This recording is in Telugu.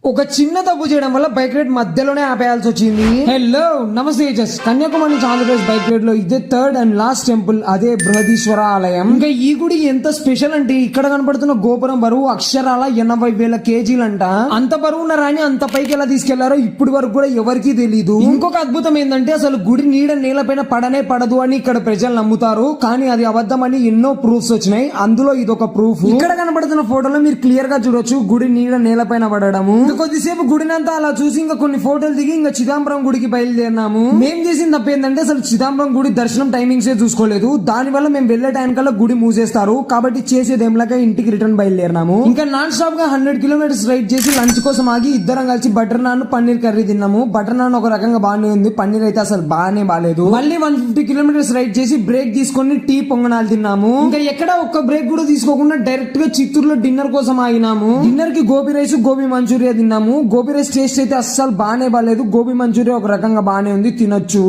ఒక చిన్న తప్పు చేయడం వల్ల బైక్ రైడ్ మధ్యలోనే ఆపేయాల్సి వచ్చింది. హలో నమస్తే జస్ట్ కన్యాకుమారి నుంచి ఆంధ్రప్రదేశ్ బైక్ రైడ్ లో ఇదే థర్డ్ అండ్ లాస్ట్ టెంపుల్, అదే బృహదీశ్వర ఆలయం. ఇంకా ఈ గుడి ఎంత స్పెషల్ అంటే ఇక్కడ కనపడుతున్న గోపురం బరువు అక్షరాల 80,000 కేజీలంట. అంత బరువు ఉన్న రాని అంత పైకి ఎలా తీసుకెళ్లారో ఇప్పుడు వరకు కూడా ఎవరికీ తెలీదు. ఇంకొక అద్భుతం ఏంటంటే అసలు గుడి నీడ నేలపైన పడనే పడదు అని ఇక్కడ ప్రజలు నమ్ముతారు, కానీ అది అబద్ధం అని ఎన్నో ప్రూఫ్స్ వచ్చినాయి. అందులో ఇదొక ప్రూఫ్. ఇక్కడ కనపడుతున్న ఫోటోలో మీరు క్లియర్ గా చూడొచ్చు గుడి నీడ నేలపైన పడడము. కొద్దిసేపు గుడినంతా అలా చూసి ఇంకా కొన్ని ఫోటోలు దిగి ఇంకా చిదంబరం గుడికి బయలుదేరినాము. మేము చేసిన తప్ప ఏంటంటే అసలు చిదంబరం గుడి దర్శనం టైమింగ్స్ చూసుకోలేదు. దాని వల్ల మేము వెళ్లే టైం కల్లా గుడి మూసేస్తారు కాబట్టి చేసేది ఏమిలాగా ఇంటికి రిటర్న్ బయలుదేరినాము. ఇంకా నాన్ స్టాప్ గా 100 కిలోమీటర్స్ రైడ్ చేసి లంచ్ కోసం ఆగి ఇద్దరం కలిసి బటర్ నాన్ పన్నీర్ కర్రీ తిన్నాము. బటర్ నాన్ ఒక రకంగా బాగానే ఉంది, పన్నీర్ అయితే అసలు బాగానే బాలేదు. మళ్ళీ 150 కిలోమీటర్స్ రైడ్ చేసి బ్రేక్ తీసుకొని టీ పొంగనాలు తిన్నాము. ఇంకా ఎక్కడ ఒక్క బ్రేక్ కూడా తీసుకోకుండా డైరెక్ట్ గా చిత్తూరులో డిన్నర్ కోసం ఆగినాము. డిన్నర్ కి గోబీ రైస్ గోబీ మంచూరియా తిన్నాము. గోబీ రైస్ టేస్ట్ అయితే అస్సలు బాగానే బాగాలేదు, గోబీ మంచూరియా ఒక రకంగా బాగానే ఉంది, తినొచ్చు.